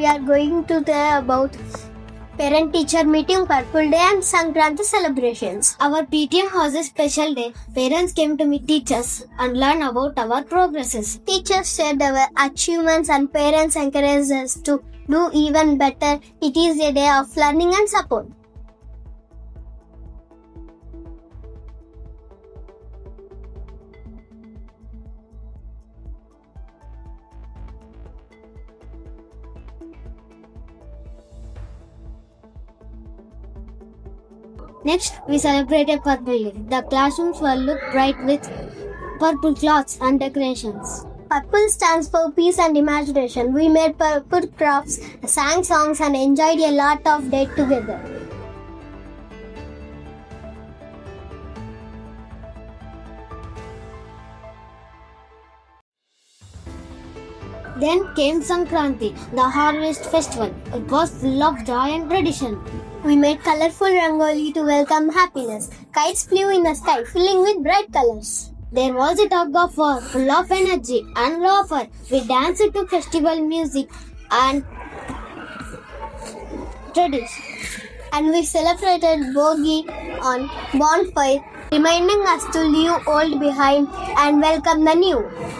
are going to tell about parent-teacher meeting, Purple Day and Sankranthi Celebrations. Our PTM was a special day. Parents came to meet teachers and learn about our progresses. Teachers shared our achievements and parents encouraged us to do even better. It is a day of learning and support. Next, we celebrated Purple Day. The classrooms were lit bright with purple cloths and decorations. Purple stands for peace and imagination. We made purple crafts, sang songs and enjoyed a lot of day together. Then came Sankranthi, the harvest festival. It was full of joy and tradition. We made colorful rangoli to welcome happiness. Kites flew in the sky, filling with bright colors. There was a tug of war, full of energy and laughter. We danced to festival music and tradition. And we celebrated Bogi on bonfire, reminding us to leave old behind and welcome the new.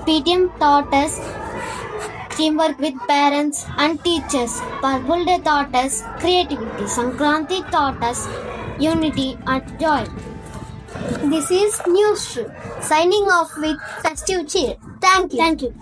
PTM taught us teamwork with parents and teachers. Purple Day taught us creativity. Sankranthi taught us unity and joy. This is News Stream, signing off with festive cheer. Thank you. Thank you.